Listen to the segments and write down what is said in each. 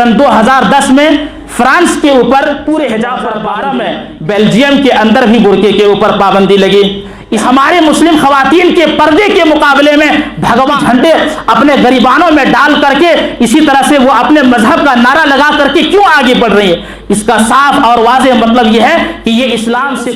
سن 2010 میں فرانس کے اوپر پورے حجاب پر 12 میں بیلجیم کے اندر بھی برقعے کے اوپر پابندی لگی. ہمارے مسلم خواتین کے پردے کے مقابلے میں بھگوا جھنڈے اپنے غریبانوں میں ڈال کر کے اسی طرح سے وہ اپنے مذہب کا نعرہ لگا کر کے کیوں آگے بڑھ رہی ہے؟ اس کا صاف اور واضح مطلب یہ ہے کہ یہ اسلام سے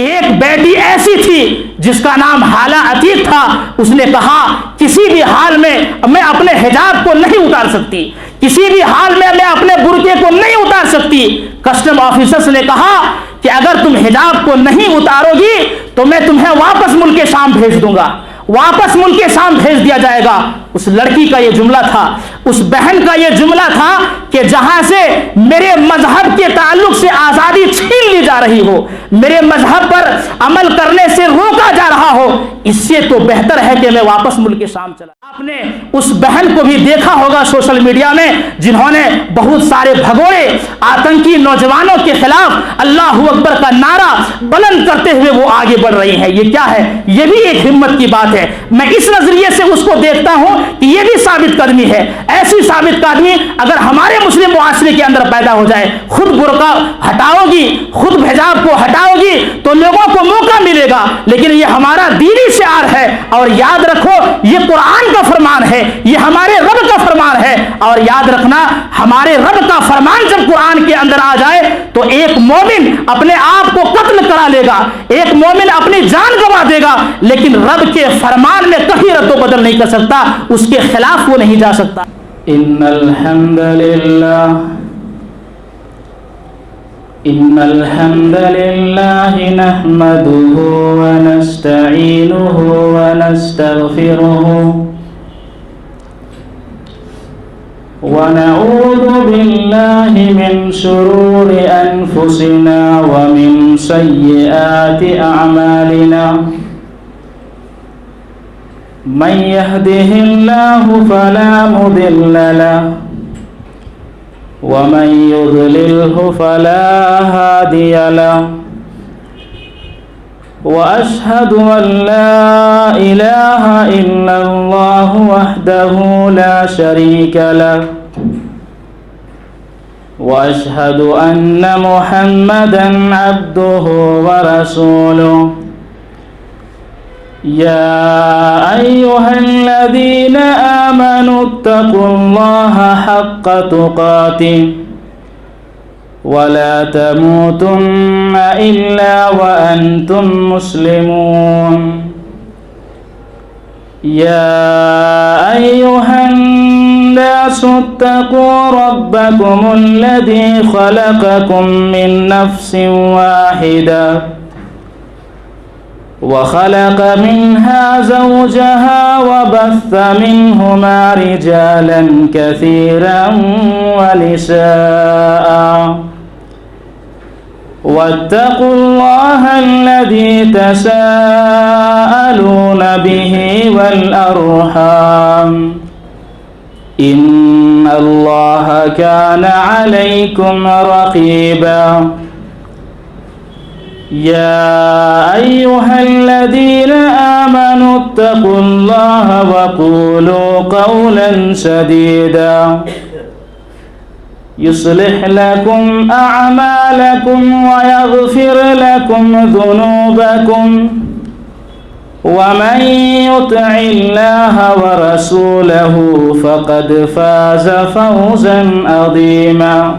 ایک بیٹی ایسی تھی جس کا نام حالہ عتیق تھا. اس نے کہا کسی بھی حال میں میں اپنے حجاب کو نہیں اتار سکتی, کسی بھی حال میں میں اپنے برقعے کو نہیں اتار سکتی. کسٹم آفیسرز نے کہا کہ اگر تم حجاب کو نہیں اتارو گی تو میں تمہیں واپس ملک شام بھیج دوں گا, واپس ملک شام بھیج دیا جائے گا. اس لڑکی کا یہ جملہ تھا, اس بہن کا یہ جملہ تھا کہ جہاں سے میرے مذہب کے تعلق سے آزادی چھین لی جا رہی ہو, میرے مذہب پر عمل کرنے سے روکا جا رہا ہو, اس سے تو بہتر ہے کہ میں واپس ملک شام چلا. آپ نے اس بہن کو بھی دیکھا ہوگا سوشل میڈیا میں جنہوں نے بہت سارے بھگوڑے آتنکی نوجوانوں کے خلاف اللہ اکبر کا نعرہ بلند کرتے ہوئے وہ آگے بڑھ رہی ہیں. یہ کیا ہے؟ یہ بھی ایک ہمت کی بات ہے. میں اس نظریے سے اس کو دیکھتا ہوں کہ یہ بھی ثابت قدمی ہے. ایسی ثابت قدمی اگر ہمارے مسلم معاشرے کے اندر پیدا ہو جائے, خود برقع ہٹاؤ گی, خود حجاب کو ہٹاؤ گی تو لوگوں کو موقع ملے گا. لیکن یہ ہمارا دینی شعار ہے اور یاد رکھو یہ قرآن کا فرمان ہے, یہ ہمارے رب کا فرمان ہے. اور یاد رکھنا ہمارے رب کا فرمان جب قرآن کے اندر آ جائے تو ایک مومن اپنے آپ کو قتل کرا لے گا, ایک مومن اپنی جان گوا دے گا, لیکن رب کے فرمان میں کہیں رد و بدل نہیں کر سکتا, اس کے خلاف وہ نہیں جا سکتا. ان الحمد للہ نحمده ونستعینه ونستغفره ونعوذ بالله من شرور انفسنا ومن سيئات اعمالنا من يهده الله فلا مضل له ومن يضلله فلا هادي له وأشهد أن لا إله إلا الله وحده لا شريك له وأشهد أن محمدا عبده ورسوله يا أيها الذين آمنوا اتقوا الله حق تقاته ولا تموتن إلا وأنتم مسلمون يا أيها الناس اتقوا ربكم الذي خلقكم من نفس واحدة وخلق منها زوجها وبث منهما رجالا كثيرا ونساء واتقوا الله الذي تساءلون به والأرحام إن الله كان عليكم رقيبا يا أيها الذين آمنوا اتقوا الله وقولوا قولا سديدا يصلح لكم أعمالكم ويغفر لكم ذنوبكم ومن يطع الله ورسوله فقد فاز فوزا عظيما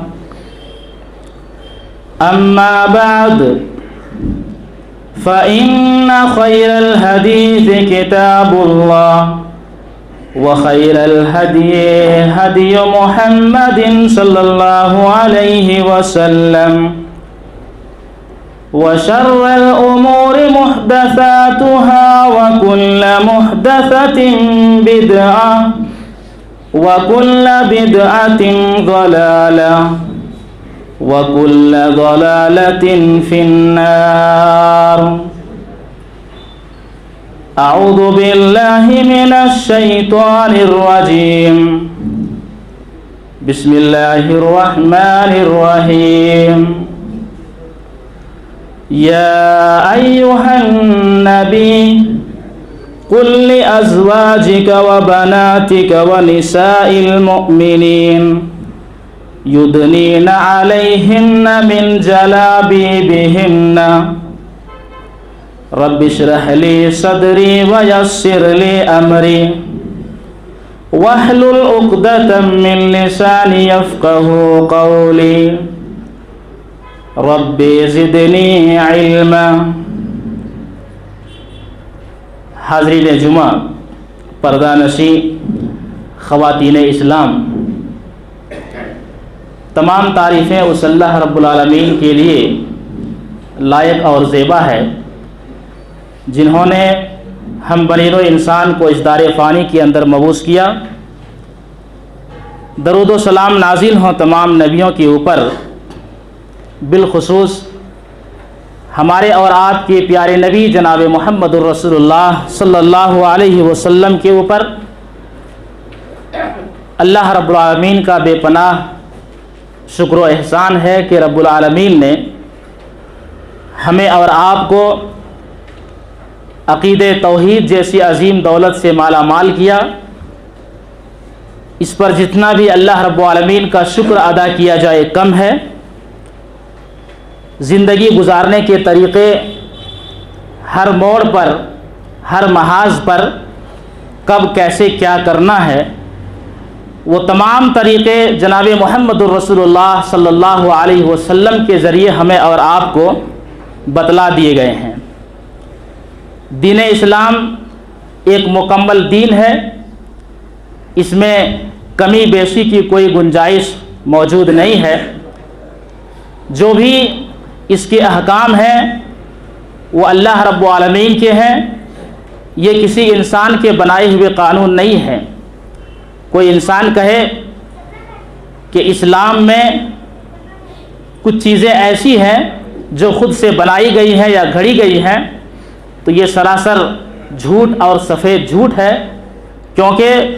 أما بعد فإن خير الحديث كتاب الله وخير الهدي هدي محمد صلى الله عليه وسلم وشر الأمور محدثاتها وكل محدثة بدعة وكل بدعة ضلالة وكل ضلالة في النار أعوذ بالله من الشيطان الرجيم بسم الله الرحمن الرحيم يا أيها النبي قل لأزواجك وبناتك ونساء المؤمنين يدنين عليهن من جلابيبهن رب اشرح لي صدري ويسر لي أمري واحلل عقدة من لساني يفقهوا قولي رب زدني علما. حاضرین جمعہ، پردہ نشی خواتین اسلام، تمام تعریفیں اس اللہ رب العالمین کے لیے لائق اور زیبا ہے جنہوں نے ہم بنی نوع انسان کو اس دار فانی کے اندر مبعوث کیا. درود و سلام نازل ہوں تمام نبیوں کے اوپر، بالخصوص ہمارے اور آپ کے پیارے نبی جناب محمد الرسول اللہ صلی اللہ علیہ وسلم کے اوپر. اللہ رب العالمین کا بے پناہ شکر و احسان ہے کہ رب العالمین نے ہمیں اور آپ کو عقیدہ توحید جیسی عظیم دولت سے مالا مال کیا. اس پر جتنا بھی اللہ رب العالمین کا شکر ادا کیا جائے کم ہے. زندگی گزارنے کے طریقے ہر موڑ پر، ہر محاذ پر کب کیسے کیا کرنا ہے، وہ تمام طریقے جناب محمد الرسول اللہ صلی اللہ علیہ وسلم کے ذریعے ہمیں اور آپ کو بتلا دیے گئے ہیں. دین اسلام ایک مکمل دین ہے، اس میں کمی بیشی کی کوئی گنجائش موجود نہیں ہے. جو بھی اس کے احکام ہیں وہ اللہ رب العالمین کے ہیں، یہ کسی انسان کے بنائے ہوئے قانون نہیں ہیں. کوئی انسان کہے کہ اسلام میں کچھ چیزیں ایسی ہیں جو خود سے بنائی گئی ہیں یا گھڑی گئی ہیں، تو یہ سراسر جھوٹ اور سفید جھوٹ ہے. کیونکہ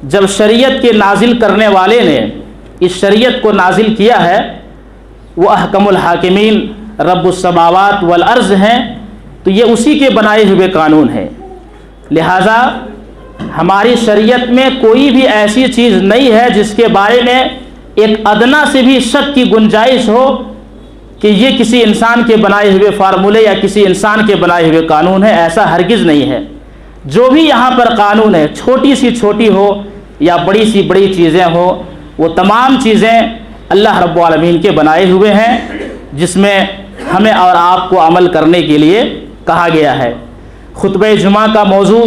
جب شریعت کے نازل کرنے والے نے اس شریعت کو نازل کیا ہے، وہ احکم الحاکمین رب السماوات والارض ہیں، تو یہ اسی کے بنائے ہوئے قانون ہیں. لہذا ہماری شریعت میں کوئی بھی ایسی چیز نہیں ہے جس کے بارے میں ایک ادنا سے بھی شک کی گنجائش ہو کہ یہ کسی انسان کے بنائے ہوئے فارمولے یا کسی انسان کے بنائے ہوئے قانون ہے. ایسا ہرگز نہیں ہے. جو بھی یہاں پر قانون ہے، چھوٹی سی چھوٹی ہو یا بڑی سی بڑی چیزیں ہو، وہ تمام چیزیں اللہ رب العالمین کے بنائے ہوئے ہیں، جس میں ہمیں اور آپ کو عمل کرنے کے لیے کہا گیا ہے. خطبہ جمعہ کا موضوع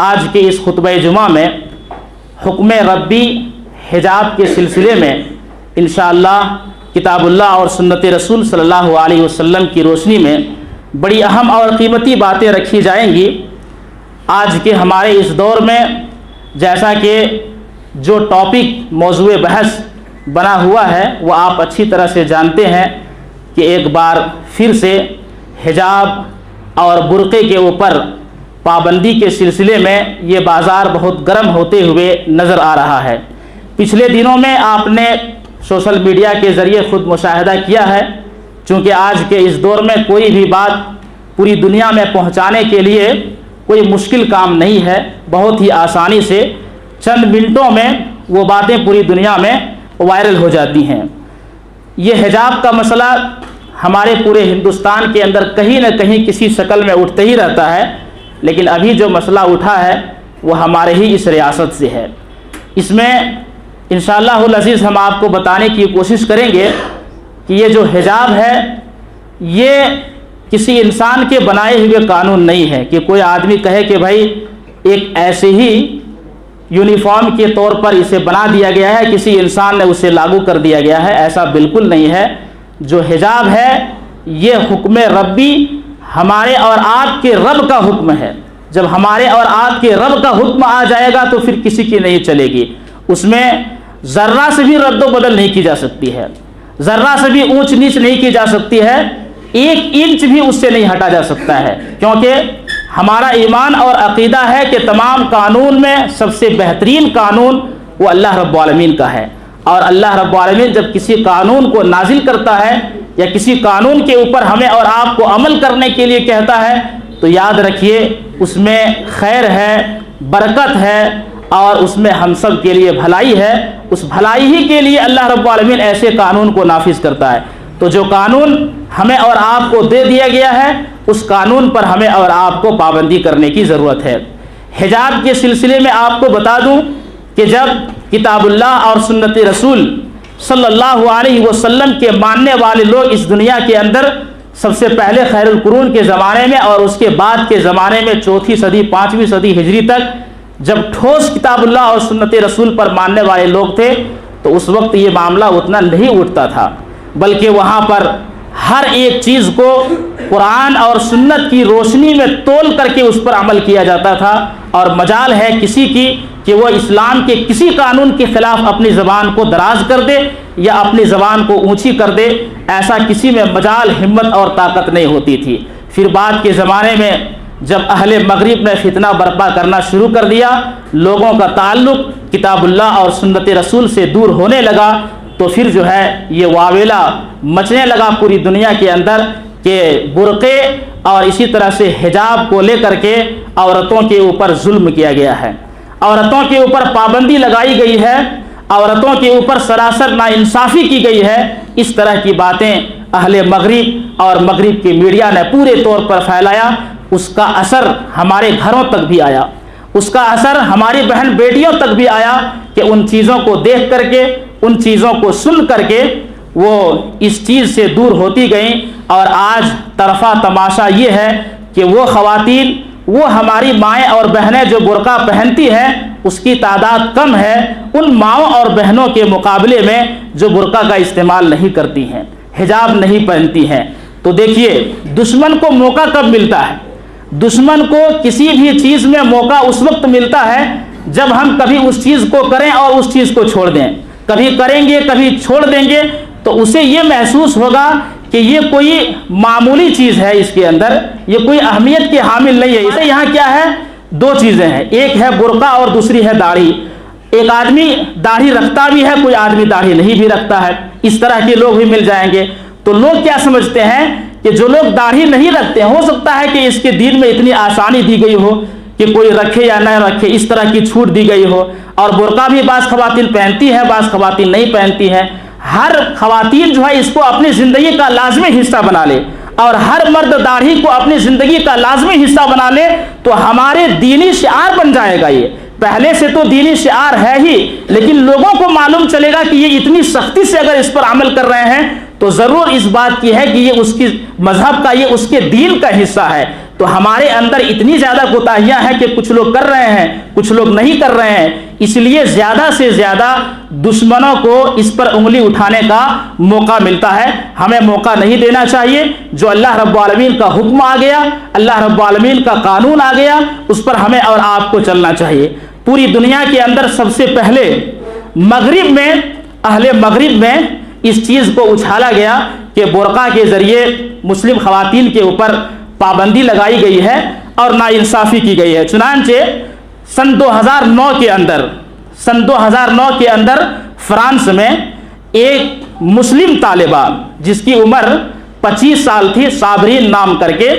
آج کے اس خطبہ جمعہ میں حکم ربی حجاب کے سلسلے میں انشاءاللہ کتاب اللہ اور سنت رسول صلی اللہ علیہ وسلم کی روشنی میں بڑی اہم اور قیمتی باتیں رکھی جائیں گی. آج کے ہمارے اس دور میں جیسا کہ جو ٹاپک موضوع بحث بنا ہوا ہے وہ آپ اچھی طرح سے جانتے ہیں کہ ایک بار پھر سے حجاب اور برقعے کے اوپر پابندی کے سلسلے میں یہ بازار بہت گرم ہوتے ہوئے نظر آ رہا ہے. پچھلے دنوں میں آپ نے سوشل میڈیا کے ذریعے خود مشاہدہ کیا ہے، چونکہ آج کے اس دور میں کوئی بھی بات پوری دنیا میں پہنچانے کے لیے کوئی مشکل کام نہیں ہے. بہت ہی آسانی سے چند منٹوں میں وہ باتیں پوری دنیا میں وائرل ہو جاتی ہیں. یہ حجاب کا مسئلہ ہمارے پورے ہندوستان کے اندر کہیں نہ کہیں کسی شکل میں اٹھتے ہی رہتا ہے، لیکن ابھی جو مسئلہ اٹھا ہے وہ ہمارے ہی اس ریاست سے ہے. اس میں انشاءاللہ العزیز ہم آپ کو بتانے کی کوشش کریں گے کہ یہ جو حجاب ہے یہ کسی انسان کے بنائے ہوئے قانون نہیں ہے کہ کوئی آدمی کہے کہ بھائی ایک ایسے ہی یونیفارم کے طور پر اسے بنا دیا گیا ہے، کسی انسان نے اسے لاگو کر دیا گیا ہے. ایسا بالکل نہیں ہے. جو حجاب ہے یہ حکم ربی ہمارے اور آپ کے رب کا حکم ہے. جب ہمارے اور آپ کے رب کا حکم آ جائے گا تو پھر کسی کی نہیں چلے گی. اس میں ذرہ سے بھی رد و بدل نہیں کی جا سکتی ہے، ذرہ سے بھی اونچ نیچ نہیں کی جا سکتی ہے، 1 انچ بھی اس سے نہیں ہٹا جا سکتا ہے. کیونکہ ہمارا ایمان اور عقیدہ ہے کہ تمام قانون میں سب سے بہترین قانون وہ اللہ رب العالمین کا ہے. اور اللہ رب العالمین جب کسی قانون کو نازل کرتا ہے یا کسی قانون کے اوپر ہمیں اور آپ کو عمل کرنے کے لیے کہتا ہے تو یاد رکھیے اس میں خیر ہے، برکت ہے اور اس میں ہم سب کے لیے بھلائی ہے، اس بھلائی ہی کے لیے اللہ رب العالمین ایسے قانون کو نافذ کرتا ہے۔ تو جو قانون ہمیں اور آپ کو دے دیا گیا ہے، اس قانون پر ہمیں اور آپ کو پابندی کرنے کی ضرورت ہے۔ حجاب کے سلسلے میں آپ کو بتا دوں کہ جب کتاب اللہ اور سنت رسول صلی اللہ علیہ وسلم کے ماننے والے لوگ اس دنیا کے اندر سب سے پہلے خیر القرون کے زمانے میں اور اس کے بعد کے زمانے میں 4 صدی 5ویں صدی ہجری تک جب ٹھوس کتاب اللہ اور سنت رسول پر ماننے والے لوگ تھے، تو اس وقت یہ معاملہ اتنا نہیں اٹھتا تھا، بلکہ وہاں پر ہر ایک چیز کو قرآن اور سنت کی روشنی میں تول کر کے اس پر عمل کیا جاتا تھا، اور مجال ہے کسی کی کہ وہ اسلام کے کسی قانون کے خلاف اپنی زبان کو دراز کر دے یا اپنی زبان کو اونچی کر دے، ایسا کسی میں مجال، ہمت اور طاقت نہیں ہوتی تھی۔ پھر بعد کے زمانے میں جب اہل مغرب نے فتنہ برپا کرنا شروع کر دیا، لوگوں کا تعلق کتاب اللہ اور سنت رسول سے دور ہونے لگا، تو پھر جو ہے یہ واویلا مچنے لگا پوری دنیا کے اندر کہ برقعے اور اسی طرح سے حجاب کو لے کر کے عورتوں کے اوپر ظلم کیا گیا ہے، عورتوں کے اوپر پابندی لگائی گئی ہے، عورتوں کے اوپر سراسر ناانصافی کی گئی ہے۔ اس طرح کی باتیں اہل مغرب اور مغرب کے میڈیا نے پورے طور پر پھیلایا۔ اس کا اثر ہمارے گھروں تک بھی آیا، اس کا اثر ہماری بہن بیٹیوں تک بھی آیا کہ ان چیزوں کو دیکھ کر کے، ان چیزوں کو سن کر کے وہ اس چیز سے دور ہوتی گئیں، اور آج طرفہ تماشا یہ ہے کہ وہ خواتین، وہ ہماری مائیں اور بہنیں جو برقع پہنتی ہیں، اس کی تعداد کم ہے ان ماؤں اور بہنوں کے مقابلے میں جو برقع کا استعمال نہیں کرتی ہیں، حجاب نہیں پہنتی ہیں۔ تو دیکھیے دشمن کو موقع کب ملتا ہے؟ دشمن کو کسی بھی چیز میں موقع اس وقت ملتا ہے جب ہم کبھی اس چیز کو کریں اور اس چیز کو چھوڑ دیں، کبھی کریں گے کبھی چھوڑ دیں گے، تو اسے یہ محسوس ہوگا کہ یہ کوئی معمولی چیز ہے، اس کے اندر یہ کوئی اہمیت کی حامل نہیں ہے۔ اسے یہاں کیا ہے؟ 2 چیزیں ہیں، ایک ہے برقع اور دوسری ہے داڑھی۔ ایک آدمی داڑھی رکھتا بھی ہے، کوئی آدمی داڑھی نہیں بھی رکھتا ہے، اس طرح کے لوگ بھی مل جائیں گے۔ تو لوگ کیا سمجھتے ہیں کہ جو لوگ داڑھی نہیں رکھتے ہیں، ہو سکتا ہے کہ اس کے دین میں اتنی آسانی دی گئی ہو کہ کوئی رکھے یا نہ رکھے، اس طرح کی چھوٹ دی گئی ہو، اور برقع بھی بعض خواتین پہنتی ہیں، بعض خواتین نہیں پہنتی ہیں۔ ہر خواتین جو ہے اس کو اپنی زندگی کا لازمی حصہ بنا لے، اور ہر مرد داڑھی کو اپنی زندگی کا لازمی حصہ بنا لے، تو ہمارے دینی شعار بن جائے گا۔ یہ پہلے سے تو دینی شعار ہے ہی، لیکن لوگوں کو معلوم چلے گا کہ یہ اتنی سختی سے اگر اس پر عمل کر رہے ہیں تو ضرور اس بات کی ہے کہ یہ اس کی مذہب کا، یہ اس کے دین کا حصہ ہے۔ تو ہمارے اندر اتنی زیادہ کوتاہیاں ہیں کہ کچھ لوگ کر رہے ہیں، کچھ لوگ نہیں کر رہے ہیں، اس لیے زیادہ سے زیادہ دشمنوں کو اس پر انگلی اٹھانے کا موقع ملتا ہے۔ ہمیں موقع نہیں دینا چاہیے۔ جو اللہ رب العالمین کا حکم آ گیا، اللہ رب العالمین کا قانون آ گیا، اس پر ہمیں اور آپ کو چلنا چاہیے۔ پوری دنیا کے اندر سب سے پہلے مغرب میں، اہل مغرب میں اس چیز کو اچھالا گیا کہ برقع کے ذریعے مسلم خواتین کے اوپر پابندی لگائی گئی ہے اور ناانصافی کی گئی ہے۔ چنانچہ سن 2009 کے اندر فرانس میں ایک مسلم طالبہ جس کی عمر 25 سال تھی، صابرین نام کر کے،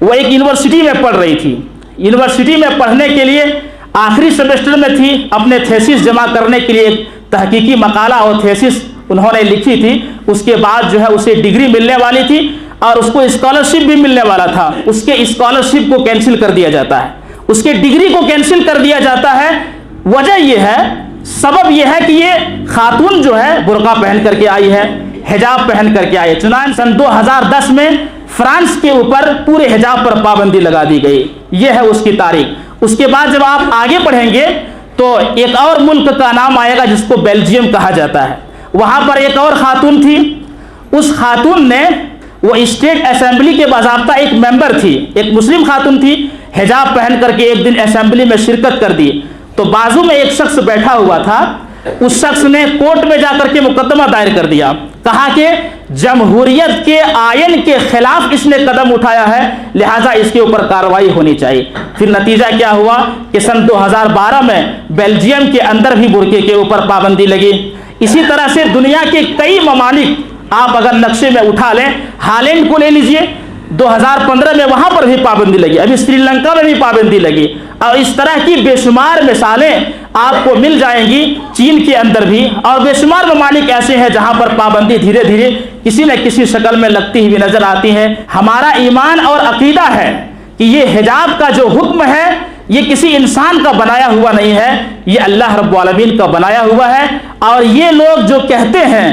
وہ ایک یونیورسٹی میں پڑھ رہی تھی۔ یونیورسٹی میں پڑھنے کے لیے آخری سیمسٹر میں تھی، اپنے تھیسس جمع کرنے کے لیے ایک تحقیقی مقالہ اور تھیسس انہوں نے لکھی تھی۔ اس کے بعد جو ہے اسے ڈگری ملنے والی تھی اور اس کو اسکالرشپ بھی ملنے والا تھا۔ اس کے اسکالرشپ کو کینسل کر دیا جاتا ہے، اس کے ڈگری کو کینسل کر دیا جاتا ہے۔ وجہ یہ ہے، سبب یہ ہے کہ یہ خاتون جو ہے برقع پہن کر کے آئی ہے، حجاب پہن کر کے آئی ہے۔ چنانچہ سن 2010 میں فرانس کے اوپر پورے حجاب پر پابندی لگا دی گئی۔ یہ ہے اس کی تاریخ۔ اس کے بعد جب آپ آگے پڑھیں گے تو ایک اور ملک کا نام آئے گا جس کو بیلجیم کہا جاتا ہے۔ وہاں پر ایک اور خاتون تھی، اس خاتون نے، وہ اسٹیٹ اسمبلی کے باضابطہ ایک ممبر تھی، ایک مسلم خاتون تھی، حجاب پہن کر کے ایک دن اسمبلی میں شرکت کر دی۔ تو بازو میں ایک شخص بیٹھا ہوا تھا، اس شخص نے کورٹ میں جا کر کے مقدمہ دائر کر دیا، کہا کہ جمہوریت کے آئین کے خلاف اس نے قدم اٹھایا ہے، لہٰذا اس کے اوپر کارروائی ہونی چاہیے۔ پھر نتیجہ کیا ہوا کہ سن 2012 میں بیلجیم کے اندر بھی برقعے کے اوپر پابندی لگی۔ اسی طرح سے دنیا کے کئی ممالک آپ اگر نقشے میں اٹھا لیں، ہالینڈ کو لے لیجئے، 2015 में वहाँ पर भी पाबंदी लगी, अभी श्रीलंका में भी पाबंदी लगी, और इस तरह की बेशुमार मिसालें आपको मिल जाएंगी चीन के अंदर भी, और बेशुमार ममालिक ऐसे हैं जहाँ पर पाबंदी धीरे धीरे किसी न किसी शक्ल में लगती हुई नजर आती है। हमारा ईमान और अकीदा है कि ये हिजाब का जो हुक्म है ये किसी इंसान का बनाया हुआ नहीं है, ये अल्लाह रब्बुल आलमीन का बनाया हुआ है। और ये लोग जो कहते हैं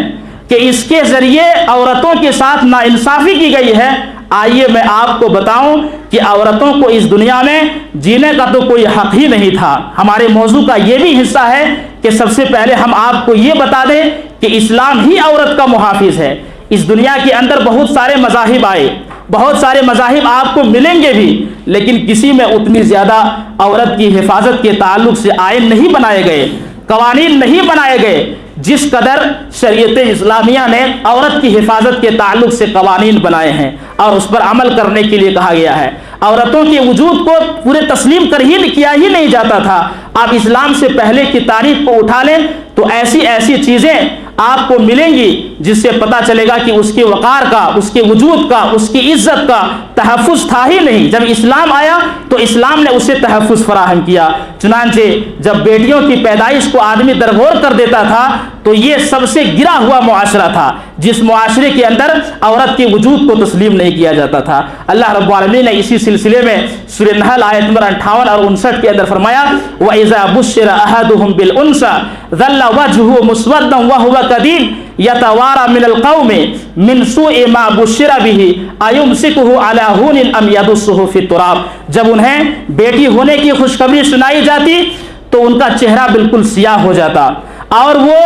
कि इसके जरिए औरतों के साथ नाइंसाफी की गई है, आइए मैं आपको बताऊं कि औरतों को इस दुनिया में जीने का तो कोई हक ही नहीं था। हमारे मौजू का ये भी हिस्सा है कि सबसे पहले हम आपको ये बता दें कि इस्लाम ही औरत का मुहाफिज है। इस दुनिया के अंदर बहुत सारे मज़ाहिब आए, बहुत सारे मज़ाहिब आपको मिलेंगे भी, लेकिन किसी में उतनी ज़्यादा औरत की हिफाजत के ताल्लुक से आयन नहीं बनाए गए, कवानीन नहीं बनाए गए, जिस कदर शरीयत इस्लामिया ने औरत की हिफाजत के ताल्लुक से कवानीन बनाए हैं और उस पर अमल करने के लिए कहा गया है। औरतों के वजूद को पूरे तस्लीम किया ही नहीं जाता था। आप इस्लाम से पहले की तारीख को उठा लें तो ऐसी ऐसी चीज़ें आपको मिलेंगी जिससे पता चलेगा कि उसके वक़ार का, उसके वजूद का, उसकी इज्जत का तहफ़्फ़ुज़ था ही नहीं। जब इस्लाम आया तो इस्लाम ने उसे तहफ़्फ़ुज़ फराहम किया। चुनांचे जब बेटियों की पैदाइश को आदमी दरगोर कर देता था तो ये सबसे गिरा हुआ मुआशरा था, जिस मुआशरे के अंदर औरत के वजूद को तस्लीम नहीं किया जाता था। अल्लाह रब्बुल आलमीन ने इसी सिलसिले में सूरह नहल आयत नंबर 58 और 59 के अंदर फरमाया, व इज़ा बुश्शिरा अहदुहुम बिल उन्सा ज़ल्ला वजहुहु मुस्वद्दन व हुवा कदीम यतवारा मिनल कौमि मिन सूइ मा बुश्शिरा बिही अयुमसिकुहु अला हुनिन अम यदुस्सुहु फित तुराब। जब उन्हें बेटी होने की खुशखबरी सुनाई जाती तो उनका चेहरा बिल्कुल सियाह हो जाता और वो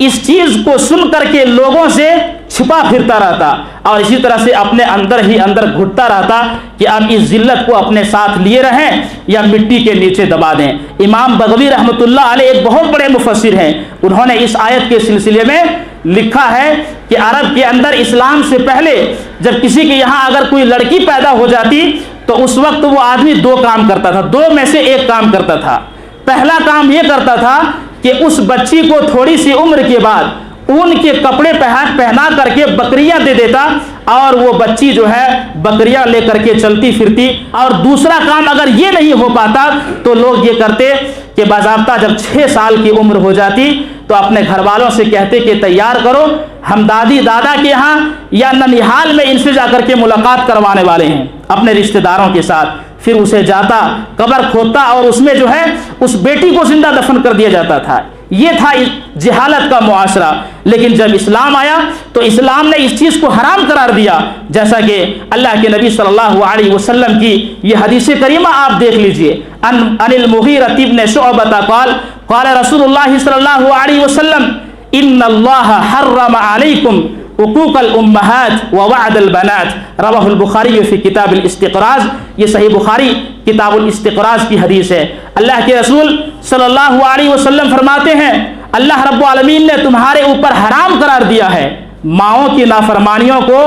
इस चीज को सुन करके लोगों से छिपा फिरता रहता और इसी तरह से अपने अंदर ही अंदर घुटता रहता कि अब इस जिल्लत को अपने साथ लिए रहें या मिट्टी के नीचे दबा दें। इमाम बगवी रहमतुल्लाह अलैह एक बहुत बड़े मुफस्सिर हैं, उन्होंने इस आयत के सिलसिले में लिखा है कि अरब के अंदर इस्लाम से पहले जब किसी के यहाँ अगर कोई लड़की पैदा हो जाती तो उस वक्त वो आदमी दो काम करता था, दो में से एक काम करता था। पहला काम ये करता था कि उस बच्ची को थोड़ी सी उम्र के बाद ऊन के कपड़े पहना करके बकरियां दे देता और वो बच्ची जो है बकरियां लेकर के चलती फिरती। और दूसरा काम अगर ये नहीं हो पाता तो लोग ये करते कि बाज़ाब्ता जब 6 साल की उम्र हो जाती तो अपने घर वालों से कहते कि तैयार करो, हम दादी दादा के यहाँ या ननिहाल में इनसे जाकर के मुलाकात करवाने वाले हैं अपने रिश्तेदारों के साथ। फिर उसे जाता, कब्र खोदता और उसमें जो है उस बेटी को जिंदा दफन कर दिया जाता था। ये था जहालत का मुआशरा। लेकिन जब इस्लाम आया तो इस्लाम ने इस चीज़ को हराम करार दिया, जैसा कि अल्लाह के नबी सल्लल्लाहु अलैहि वसल्लम की ये हदीस करीमा आप देख लीजिए। अनिल मुगीरा इब्न शुअबा क़ाल क़ाल रसूलुल्लाह सल्लल्लाहु अलैहि वसल्लम इन्नल्लाह हर्रम अलैकुम हुकूकल उम्महात व वअदल बनात रवाहुल बुखारी फी किताबिल इस्तिक़राज़। ये सही बुखारी किताबुल इस्तिक़राज़ की हदीस है। अल्लाह के रसूल सल्लल्लाहु अलैहि वसल्लम फरमाते हैं अल्लाह रब्बुल आलमीन ने तुम्हारे ऊपर हराम करार दिया है माओं की नाफरमानियों को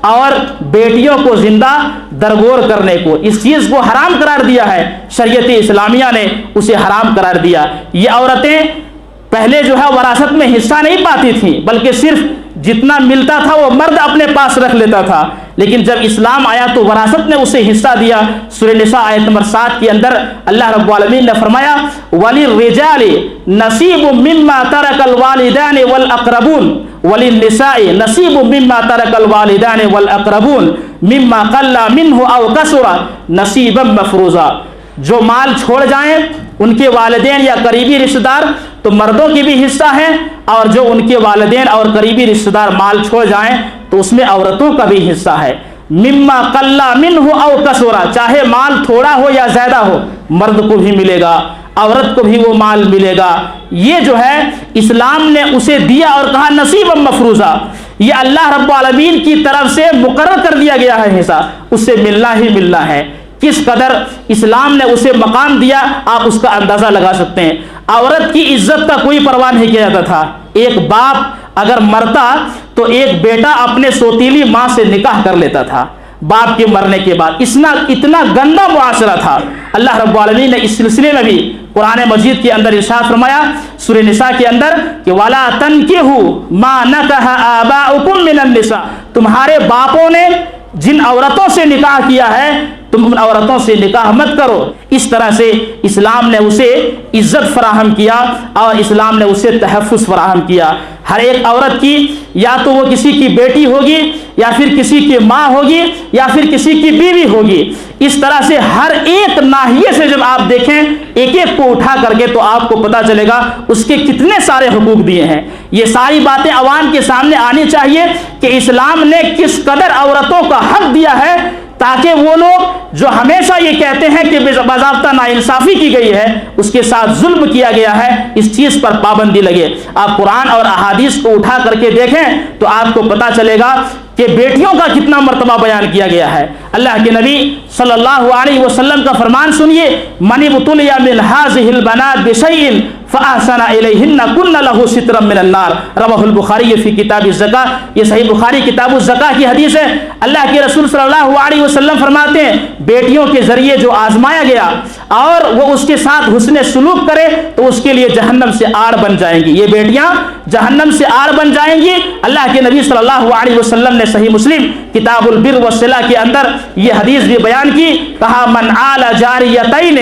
और बेटियों को जिंदा दरगोर करने को। इस चीज़ को हराम करार दिया है, शरीयत इस्लामिया ने उसे हराम करार दिया। ये औरतें पहले जो है वरासत में हिस्सा नहीं पाती थी, बल्कि सिर्फ जितना मिलता था वो मर्द अपने पास रख लेता था। लेकिन जब इस्लाम आया तो वरासत ने उसे हिस्सा दिया। सूरह निसा आयत नंबर 7 के अंदर अल्लाह रब्बुल आलमीन ने फरमाया वलिर्रिजालि नसीबुम मिम्मा तरकल वालिदानि वल अक़रबून वलिन्निसाइ नसीबुम मिम्मा तरकल वालिदानि वल अक़रबून मिम्मा क़ल्ला मिन्हु औ कसुरा नसीबम मफ़रूज़ा। जो माल छोड़ जाएं उनके वालिदैन या करीबी रिश्तेदार तो मर्दों की भी हिस्सा है, और जो उनके वालिदैन और करीबी रिश्तेदार माल छोड़ जाएं तो उसमें औरतों का भी हिस्सा है। मिम्मा कल्ला मिन्हु औ कसुरा, चाहे माल थोड़ा हो या ज़्यादा हो मर्द को भी मिलेगा, औरत को भी वो माल मिलेगा। ये जो है इस्लाम ने उसे दिया और कहा नसीबम मफरूज़ा, ये अल्लाह रब्बुल आलमीन की तरफ से मुकर्रर कर दिया गया है हिस्सा, उससे मिलना ही मिलना है। किस कदर इस्लाम ने उसे मकाम दिया आप उसका अंदाज़ा लगा सकते हैं। औरत की इज्जत का कोई परवाह नहीं किया जाता था। एक बाप अगर मरता तो एक बेटा अपने सौतीली माँ से निकाह कर लेता था बाप के मरने के बाद। इतना गंदा मुआशरा था। अल्लाह रब्बुल आलमीन ने इस सिलसिले में भी कुरान मजीद के अंदर इरशाद फरमाया सूरह निसा के अंदर कि वला तनकिहु मा नकहा आबाउकुम मिनन निसा, तुम्हारे बापों ने जिन औरतों से निकाह किया है तुम उन औरतों से निकाह मत करो। इस तरह से इस्लाम ने उसे इज्जत फराहम किया और इस्लाम ने उसे तहफ़्फ़ुज़ फराहम किया। हर एक औरत की, या तो वो किसी की बेटी होगी, या फिर किसी की माँ होगी, या फिर किसी की बीवी होगी। इस तरह से हर एक नाहिए से जब आप देखें एक एक को उठा करके, तो आपको पता चलेगा उसके कितने सारे हुकूक दिए हैं। ये सारी बातें अवाम के सामने आनी चाहिए कि इस्लाम ने किस कदर औरतों का हक दिया है, ताकि वो लोग जो हमेशा ये कहते हैं कि बाज़ाब्ता नाइंसाफ़ी की गई है, उसके साथ जुल्म किया गया है, इस चीज़ पर पाबंदी लगे। आप कुरान और अहादीस को उठा करके देखें तो आपको पता चलेगा कि बेटियों का कितना मर्तबा बयान किया गया है। अल्लाह के नबी सल्लल्लाहु अलैहि वसल्लम का फरमान सुनिए, मन इब्तुलिया मिन हाज़िहिल बनात बिशैइन फ़अहसन इलैहिन्ना कुन्ना लहु सित्रम मिनन नार, रवाहुल बुखारी फी किताबिज़ ज़कात। ये सही बुखारी किताबुज़ ज़कात की हदीस है। अल्लाह के रसूल सल्लल्लाहु अलैहि वसल्लम फरमाते हैं, बेटियों के ज़रिए जो आजमाया गया और वो उसके साथ हुस्न सलूक करे तो उसके लिए जहन्नम से आड़ बन जाएंगी। ये बेटियां जहन्नम से आड़ बन जाएंगी। अल्लाह के नबी सल्लल्लाहु अलैहि वसल्लम ने सही मुस्लिम किताबुल बिर व सिला के अंदर ये हदीस भी बयान की, कहा मन आला जारियतैन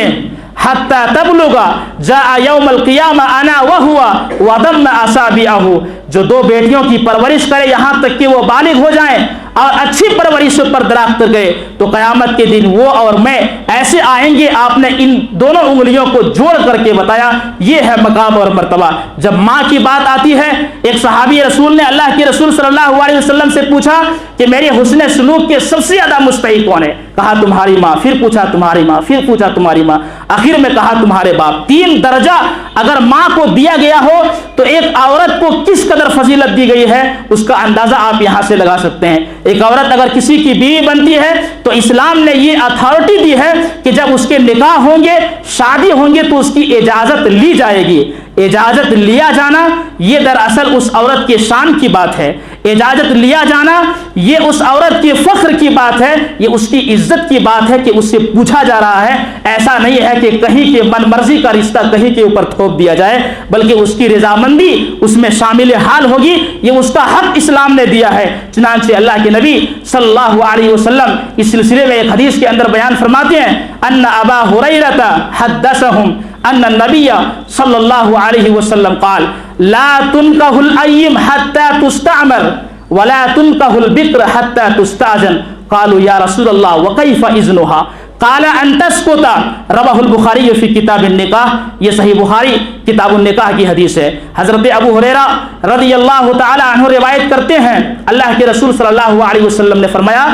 हत्ता तबलुगा जा यौमल क़ियामा अना व हुवा व दम्मा असाबिअहु, जो दो बेटियों की परवरिश करे यहाँ तक कि वो बालिग हो जाएं और अच्छी परवरिश पर दराख्त गए, तो क़यामत के दिन वो और मैं ऐसे आएंगे। आपने इन दोनों उंगलियों को जोड़ करके बताया, ये है मकाम और मर्तबा। जब माँ की बात आती है, एक सहाबी रसूल ने अल्लाह के रसूल सल्लल्लाहु अलैहि वसल्लम से पूछा कि मेरे हुस्न सलूक के सबसे ज़्यादा मुस्तहिक़ कौन है? कहा तुम्हारी माँ। फिर पूछा तुम्हारी माँ, फिर पूछा तुम्हारी माँ, आखिर में कहा तुम्हारे बाप। 3 दर्जा अगर माँ को दिया गया हो तो एक औरत को किस कदर फजीलत दी गई है, उसका अंदाजा आप यहाँ से लगा सकते हैं। एक औरत अगर किसी की बीवी बनती है तो इस्लाम ने ये अथॉरिटी दी है कि जब उसके निकाह होंगे, शादी होंगे, तो उसकी इजाज़त ली जाएगी। इजाज़त लिया जाना ये दरअसल उस औरत के शान की बात है। इजाज़त लिया जाना ये उस औरत के फ़ख्र की बात है, ये उसकी इज्जत की बात है कि उससे पूछा जा रहा है। ऐसा नहीं है कि कहीं के मन मर्जी का रिश्ता कहीं के ऊपर थोप दिया जाए, बल्कि उसकी रजामंदी उसमें शामिल हाल होगी। ये उसका हक इस्लाम ने दिया है। चुनांचे अल्लाह के नबी सल्लल्लाहु अलैहि वसल्लम इस सिलसिले में एक हदीस के अंदर बयान फरमाते हैं, अन्ना अबा हुरैरता हद्दसहुम अन्ना नबिया सल्लल्लाहु अलैहि वसल्लम क़ाल ला तुनकाहुल अय्यिम हत्ता तुस्तअमर वला तुनकाहुल बिक्र हत्ता तुस्ताजन। क़ालू या रसूलल्लाह व कैफ़ इज़्नुहा क़ाला अन तस्कुता, रवाहुल बुखारी फ़ी किताबिन निकाह। ये सही बुखारी किताबुन निकाह की हदीस है। हज़रत अबू हुरैरा रज़ियल्लाहु तआला अन्हु रिवायत करते हैं, अल्लाह के रसूल सल्लल्लाहु अलैहि वसल्लम ने फरमाया,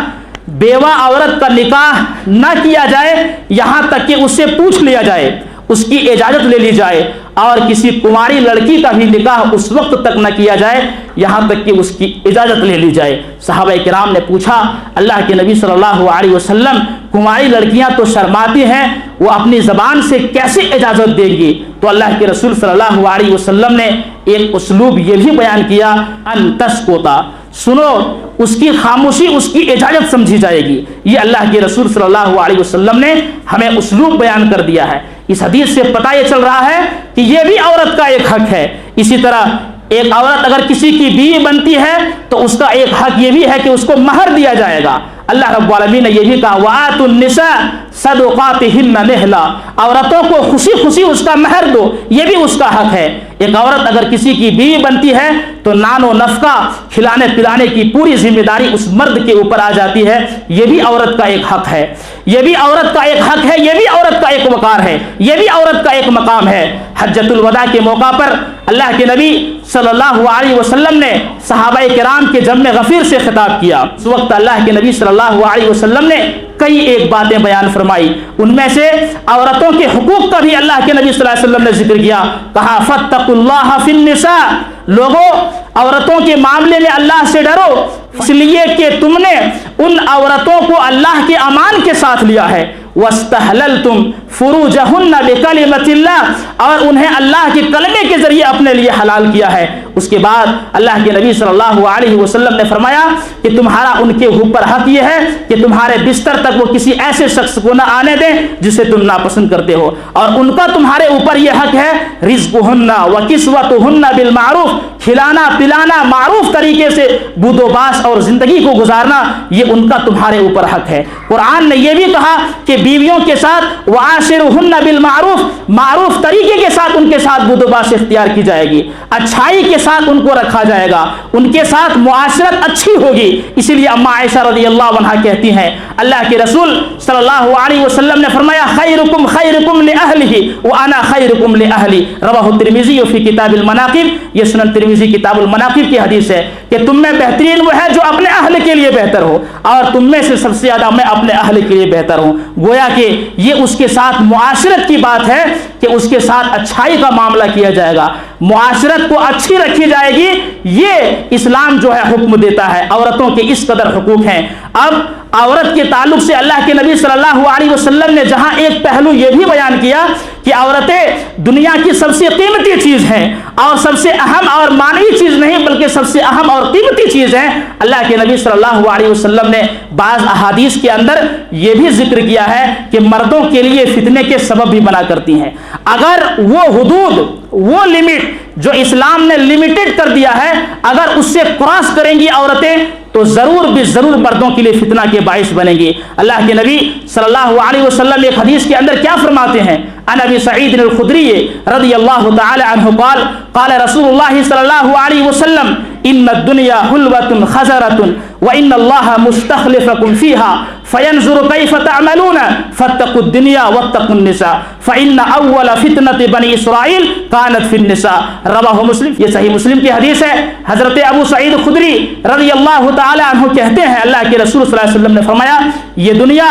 बेवा औरत का निकाह न किया जाए यहाँ तक कि उससे पूछ लिया जाए, उसकी इजाज़त ले ली जाए, और किसी कुंवारी लड़की का भी निकाह उस वक्त तक न किया जाए यहाँ तक कि उसकी इजाज़त ले ली जाए। सहाबा किराम ने पूछा, अल्लाह के नबी सल्लल्लाहु अलैहि वसल्लम, कुंवारी लड़कियां तो शर्माती हैं, वो अपनी ज़बान से कैसे इजाज़त देंगी? तो अल्लाह के रसूल सल्लल्लाहु अलैहि वसल्लम ने एक उसलूब ये भी बयान किया, अन तस्कुता, सुनो, उसकी खामोशी उसकी इजाज़त समझी जाएगी। ये अल्लाह के रसूल सल्लल्लाहु अलैहि वसल्लम ने हमें उसलूब बयान कर दिया है। इस हदीस से पता ये चल रहा है कि ये भी औरत का एक हक है। इसी तरह एक औरत अगर किसी की बीवी बनती है तो उसका एक हक ये भी है कि उसको महर दिया जाएगा। अल्लाह रब्बुल आलमीन ने यह भी कहा, वातुन निसा सदक़ातिहिन्ना निहला, औरतों को खुशी खुशी उसका महर दो, ये भी उसका हक है। एक औरत अगर किसी की बीवी बनती है तो नानो नफका खिलाने पिलाने की पूरी जिम्मेदारी उस मर्द के ऊपर आ जाती है। ये भी औरत का एक हक है, ये भी औरत का एक हक है, ये भी औरत का एक वकार है, ये भी औरत का एक मकाम है। हज्जतुल वदा के मौका पर अल्लाह के नबी सल्लल्लाहु अलैहि वसल्लम ने सहाबाए किराम के जम्मे गफीर से खिताब किया। उस वक्त अल्लाह के नबी सल्लल्लाहु अलैहि वसल्लम ने कई एक बातें बयान फरमाई। उनमें से औरतों के हुकूक का भी अल्लाह के नबी सल्लल्लाहु अलैहि वसल्लम ने जिक्र किया। कहा, फत्तकुल्लाह फिन्निसा, लोगो औरतों के मामले में अल्लाह से डरो, इसलिए कि तुमने उन औरतों को अल्लाह के अमान के साथ लिया है। वस्तहललतुम फुरूजहुन्ना बिकलिमतिल्लाह, और उन्हें अल्लाह के कलमे के जरिए अपने लिए हलाल किया है। उसके बाद अल्लाह के नबी सल्लल्लाहु अलैहि वसल्लम ने फरमाया कि तुम्हारा उनके ऊपर हक यह है कि तुम्हारे बिस्तर तक वो किसी ऐसे शख्स को न आने दें जिसे तुम नापसंद करते हो, और उनका तुम्हारे ऊपर यह हक है रिज़्क़ुहुन्ना व किस्वतुहुन्ना बिल मारूफ, खिलाना पिलाना मारूफ तरीके से बूदोबास और जिंदगी को गुजारना, ये उनका तुम्हारे ऊपर हक है। कुरान ने यह भी कहा कि बीवियों के साथ वाशिरुहुन्ना बिल मारूफ, मारूफ तरीके के साथ उनके साथ बूदोबास इख्तियार की जाएगी, अच्छाई के साथ उनको रखा जाएगा, उनके साथ मुआशरत अच्छी होगी। इसीलिए अम्मा आयशा रज़ियल्लाहु अन्हा कहती हैं अल्लाह के रसूल सल्लल्लाहु अलैहि वसल्लम ने फरमाया खैरुकुम खैरुकुम लिअहलिही व अना खैरुकुम लिअहली, रवाहु तिर्मिज़ी फी किताबिल मनाक़िब, ये सुनन तिर्मिज़ी किताबुल मनाक़िब की हदीस है कि तुम में बेहतरीन वो है जो अपने अहल के लिए बेहतर हो, और तुम में से सबसे ज़्यादा मैं अपने अहल के लिए बेहतर हूँ। गोया कि ये उसके साथ मुआशरत की बात है कि उसके साथ अच्छाई का मामला किया जाएगा, मुआशरत को अच्छी रखी जाएगी, ये इस्लाम जो है हुक्म देता है। औरतों के इस कदर हुकूक हैं। अब औरत के ताल्लुक से अल्लाह के नबी सल्लल्लाहु अलैहि वसल्लम ने जहां एक पहलू यह भी बयान किया कि औरतें दुनिया की सबसे कीमती चीज़ हैं और सबसे अहम और मानवी चीज़ नहीं बल्कि सबसे अहम और कीमती चीज़ है, अल्लाह के नबी सल्लल्लाहु अलैहि वसल्लम ने बाज़ अहादीस के अंदर यह भी जिक्र किया है कि मर्दों के लिए फितने के सबब भी बना करती हैं। अगर वो हुदूद, वो लिमिट जो इस्लाम ने लिमिटेड कर दिया है, अगर उससे क्रॉस करेंगी औरतें तो ज़रूर भी ज़रूर मर्दों के लिए फितना के बाइस बनेंगी। अल्लाह के नबी सल्लल्लाहु अलैहि वसल्लम एक हदीस के अंदर क्या फरमाते हैं, अन अबी सईद अल खुदरी रज़ियल्लाहु तआला अन्हु क़ाल क़ाल रसूलुल्लाह सल्लल्लाहु अलैहि वसल्लम इन्न दुनिया हुल्वतुन खज़रतुन व इन्नल्लाह मुस्तख़लिफ़कुम फ़ीहा फ़यंज़ुरु कैफ़ तअमलून फ़त्तक़ुद दुनिया वत्तक़ुन निसा फ़इन्न अव्वल फ़ितनति बनी इसराइल कानत फ़िन निसा, रवाहु मुस्लिम, ये सही मुस्लिम की हदीस है। हज़रत अबू सईद खुदरी रज़ियल्लाहु तआला अन्हु कहते हैं अल्लाह के रसूल सल्लल्लाहु अलैहि वसल्लम ने फरमाया ये दुनिया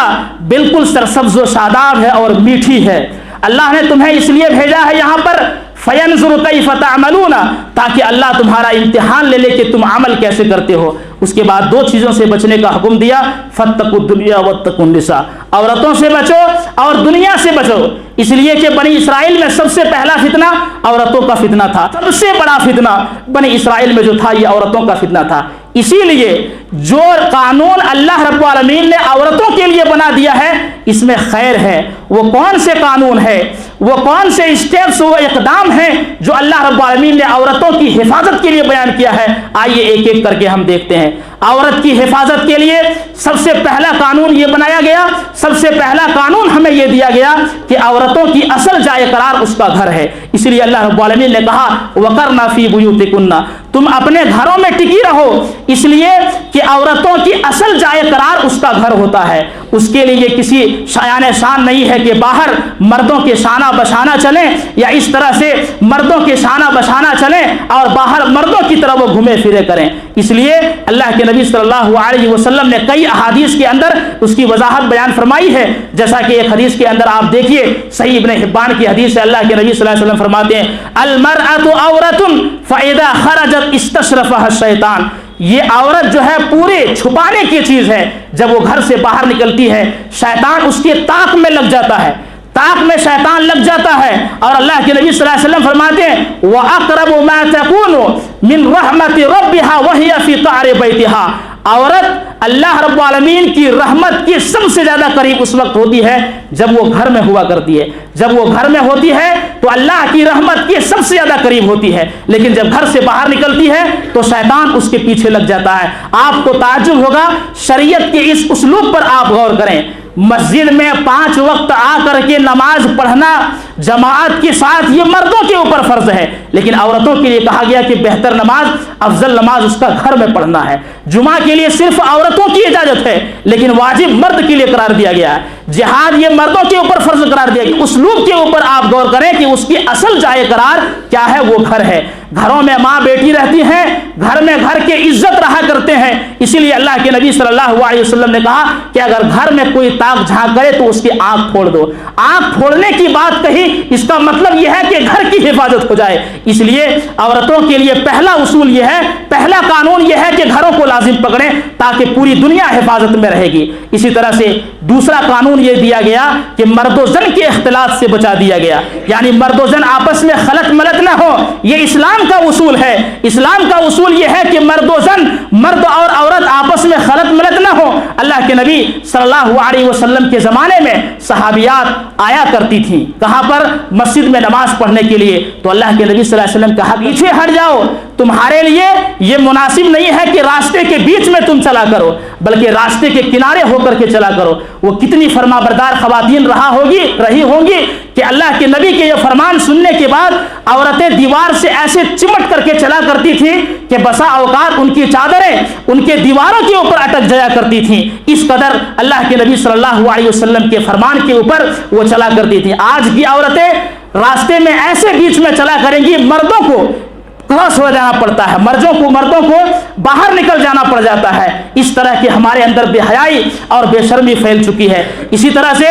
बिल्कुल सरसब्ज़ व शादाब है और मीठी है, अल्लाह ने तुम्हें इसलिए भेजा है यहाँ पर फ़यंज़ुरु कैफ़ तअमलून, ताकि अल्लाह तुम्हारा इम्तिहान ले कि तुम अमल कैसे करते हो। उसके बाद दो चीज़ों से बचने का हुक्म दिया, फ़त्तक़ुद दुनिया वत्तक़ुन निसा, औरतों से बचो और दुनिया से बचो, इसलिए कि बनी इस्राइल में सबसे पहला फितना औरतों का फितना था, सबसे बड़ा फितना बनी इस्राइल में जो था ये औरतों का फितना था। इसीलिए जो कानून अल्लाह रब्बुल आलमीन ने औरतों के लिए बना दिया है इसमें खैर है। वो कौन से कानून है, वो कौन से स्टेप्स, वो इक़दाम हैं जो अल्लाह रब्बुल आलमीन ने औरतों की हिफाजत के लिए बयान किया है, आइए एक एक करके हम देखते हैं। औरत की हिफाजत के लिए सबसे पहला कानून ये बनाया गया, सबसे पहला कानून हमें ये दिया गया कि औरतों की असल जाए करार उसका घर है। इसलिए अल्लाह रब्बुल आलमीन ने कहा वक़रना फ़ी बुयूतिकुन्ना, तुम अपने घरों में टिकी रहो, इसलिए कि औरतों की असल जाए करार उसका घर होता है। उसके लिए किसी शायान शान नहीं है कि बाहर मर्दों के शाना बशाना चलें या इस तरह से मर्दों के शाना बशाना चलें और बाहर मर्दों की तरह वो घूमे फिरे करें। इसलिए अल्लाह के नबी सल्लल्लाहु अलैहि वसल्लम ने कई अहादीस के अंदर उसकी वजाहत बयान फरमाई है। जैसा कि एक हदीस के अंदर आप देखिए, सही इब्न हिब्बान की हदीस है, अल्लाह के नबी सल्लल्लाहु अलैहि वसल्लम फरमाते हैं अल मरअतु औरतुन फ़इज़ा खरजत इस्तशरफ़हा शैतान, ये औरत जो है पूरे छुपाने की चीज है, जब वो घर से बाहर निकलती है शैतान उसके ताक में लग जाता है, ताक में शैतान लग जाता है। और अल्लाह के नबी सल्लल्लाहु अलैहि वसल्लम फरमाते हैं व अक़रबु मा तकूनु मिन रहमति रब्बिहा व हिया फ़ी क़अरि बैतिहा, औरत अल्लाह रब्बुल आलमीन की रहमत की सबसे ज्यादा करीब उस वक्त होती है जब वो घर में हुआ करती है। जब वो घर में होती है तो अल्लाह की रहमत की सबसे ज्यादा करीब होती है, लेकिन जब घर से बाहर निकलती है तो शैतान उसके पीछे लग जाता है। आपको ताज्जुब होगा, शरीयत के इस उसलूब पर आप गौर करें। मस्जिद में 5 वक्त आकर के नमाज पढ़ना जमात के साथ ये मर्दों के ऊपर फर्ज है, लेकिन औरतों के लिए कहा गया कि बेहतर नमाज, अफजल नमाज उसका घर में पढ़ना है। जुमा के लिए सिर्फ औरतों की इजाजत है, लेकिन वाजिब मर्द के लिए करार दिया गया है। जिहाद ये मर्दों के ऊपर फर्ज करार दिया गया। उसलूब के ऊपर आप गौर करें कि उसकी असल जाए करार क्या है, वो घर है। घरों में माँ बेटी रहती हैं, घर में घर के इज्जत रहा करते हैं। इसीलिए अल्लाह के नबी सल्लल्लाहु अलैहि वसल्लम ने कहा कि अगर घर में कोई ताक झांक करे तो उसकी आंख फोड़ दो। आंख फोड़ने की बात कही, इसका मतलब यह है कि घर की हिफाजत हो जाए। इसलिए औरतों के लिए पहला उसूल यह है, پہلا قانون یہ ہے کہ گھروں کو لازم پکڑیں تاکہ پوری دنیا حفاظت میں رہے گی. اسی طرح سے دوسرا قانون یہ دیا گیا کہ مرد و زن کے اختلاط سے بچا دیا گیا, یعنی مرد و زن آپس میں خلط ملط نہ ہو. یہ اسلام کا اصول ہے. اسلام کا اصول یہ ہے کہ مرد و زن, مرد اور عورت آپس میں خلط ملط نہ ہو. اللہ کے نبی صلی اللہ علیہ وسلم کے زمانے میں صحابیات آیا کرتی تھیں, کہاں پر؟ مسجد میں نماز پڑھنے کے لیے. تو اللہ کے نبی صلی اللہ علیہ وسلم کہا پیچھے ہٹ جاؤ, تمہارے لیے یہ مناسب نہیں ہے کہ راستے کے بیچ میں تم چلا کرو, بلکہ راستے کے کنارے ہو کر کے چلا کرو. وہ کتنی فرما بردار خواتین رہی ہوں گی کہ اللہ کے نبی کے یہ فرمان سننے کے بعد عورتیں دیوار سے ایسے چمٹ کر کے چلا کرتی تھیں کہ بسا اوقات ان کی چادریں ان کے دیواروں کے اوپر اٹک جایا کرتی تھیں. اس قدر اللہ کے نبی صلی اللہ علیہ وسلم کے فرمان کے اوپر وہ چلا کرتی تھیں. آج کی عورتیں راستے میں ایسے بیچ میں چلا کریں گی, مردوں کو کراس ہو جانا پڑتا ہے, مردوں کو باہر نکل جانا پڑ جاتا ہے. اس طرح کے ہمارے اندر بے حیائی اور بے شرمی پھیل چکی ہے. اسی طرح سے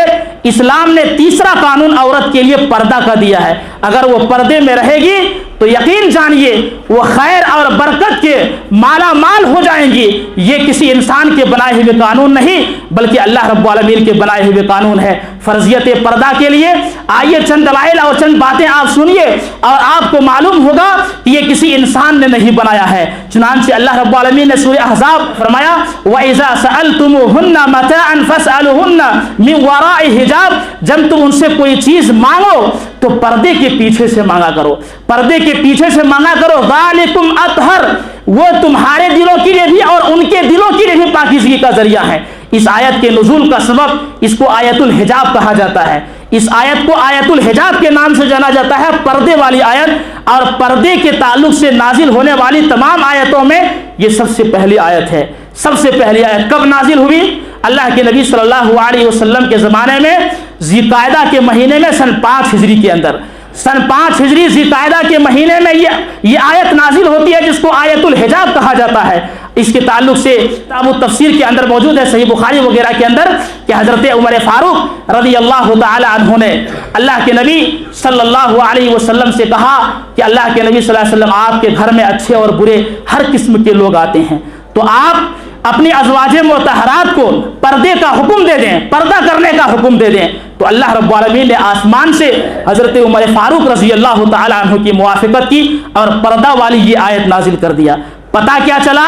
اسلام نے تیسرا قانون عورت کے لیے پردہ کا دیا ہے. اگر وہ پردے میں رہے گی تو یقین جانیے وہ خیر اور برکت کے مالا مال ہو جائیں گی. یہ کسی انسان کے بنائے ہوئے قانون نہیں, بلکہ اللہ رب العالمین کے بنائے ہوئے قانون ہے. فرضیت پردہ کے لیے آئیے چند دلائل اور چند باتیں آپ سنیے اور آپ کو معلوم ہوگا کہ یہ کسی انسان نے نہیں بنایا ہے. چنانچہ اللہ رب العالمین نے سورہ احزاب فرمایا وَإِذَا سَأَلْتُمُوهُنَّ مَتَاعًا فَاسْأَلُوهُنَّ مِنْ وَرَاءِ حِجَابٍ, جب تم ان سے کوئی چیز مانگو تو پردے کے پیچھے سے مانگا کرو, پردے کے پیچھے سے مانگا کرو. ذَلِكُمْ أَطْهَرُ, وہ تمہارے دلوں کے لیے بھی اور ان کے دلوں کے لیے بھی پاکیزگی کا ذریعہ ہے. اس آیت کے نزول کا سبب اس کو آیت الحجاب کہا جاتا ہے. اس آیت کو آیت الحجاب کے نام سے جانا جاتا ہے, پردے والی آیت. اور پردے کے تعلق سے نازل ہونے والی تمام آیتوں میں یہ سب سے پہلی آیت ہے. سب سے پہلی آیت کب نازل ہوئی؟ اللہ کے نبی صلی اللہ علیہ وسلم کے زمانے میں ذی قعدہ کے مہینے میں سن 5 ہجری کے اندر, سن 5 ہجری ذی قعدہ کے مہینے میں یہ آیت نازل ہوتی ہے جس کو آیت الحجاب کہا جاتا ہے. اس کے تعلق سے کتاب التفسیر کے اندر موجود ہے, صحیح بخاری وغیرہ کے اندر, کہ حضرت عمر فاروق رضی اللہ تعالی عنہ نے اللہ کے نبی صلی اللہ علیہ وسلم سے کہا کہ اللہ کے نبی صلی اللہ علیہ وسلم آپ کے گھر میں اچھے اور برے ہر قسم کے لوگ آتے ہیں, تو آپ اپنی ازواج مطہرات کو پردے کا حکم دے دیں, پردہ کرنے کا حکم دے دیں. تو اللہ رب العالمین نے آسمان سے حضرت عمر فاروق رضی اللہ تعالی عنہ کی موافقت کی اور پردہ والی یہ آیت نازل کر دیا. پتہ کیا چلا؟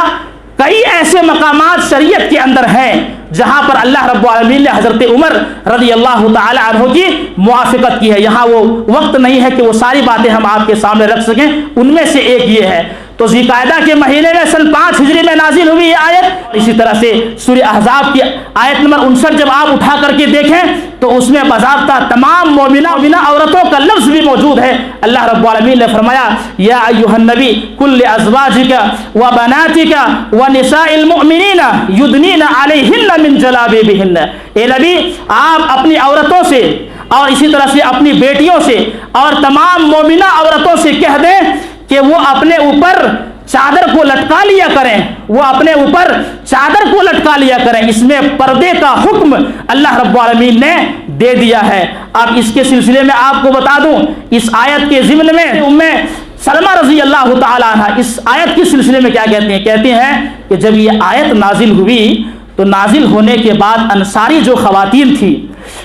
کئی ایسے مقامات شریعت کے اندر ہیں جہاں پر اللہ رب العالمین نے حضرت عمر رضی اللہ تعالی عنہ کی موافقت کی ہے. یہاں وہ وقت نہیں ہے کہ وہ ساری باتیں ہم آپ کے سامنے رکھ سکیں, ان میں سے ایک یہ ہے. تو ذی قعدہ کے مہینے میں سن 5 ہجری میں نازل ہوئی یہ آیت. اسی طرح سے سورہ احزاب کی آیت نمبر 59 جب آپ اٹھا کر کے دیکھیں تو اس میں باضابطہ تمام مومنہ عورتوں کا لفظ بھی موجود ہے. اللہ رب العالمین نے فرمایا یا ایھا النبی قل لازواجک وبناتک ونساء المؤمنین یدنین علیہن من جلابیبہن, اے نبی آپ اپنی عورتوں سے اور اسی طرح سے اپنی بیٹیوں سے اور تمام مومنہ عورتوں سے کہہ دیں کہ وہ اپنے اوپر چادر کو لٹکا لیا کریں, وہ اپنے اوپر چادر کو لٹکا لیا کریں. اس میں پردے کا حکم اللہ رب العالمین نے دے دیا ہے. اب اس کے سلسلے میں آپ کو بتا دوں, اس آیت کے ضمن میں ام سلمہ رضی اللہ تعالی عنہ اس آیت کے سلسلے میں کیا کہتے ہیں؟ کہتے ہیں کہ جب یہ آیت نازل ہوئی تو نازل ہونے کے بعد انصاری جو خواتین تھی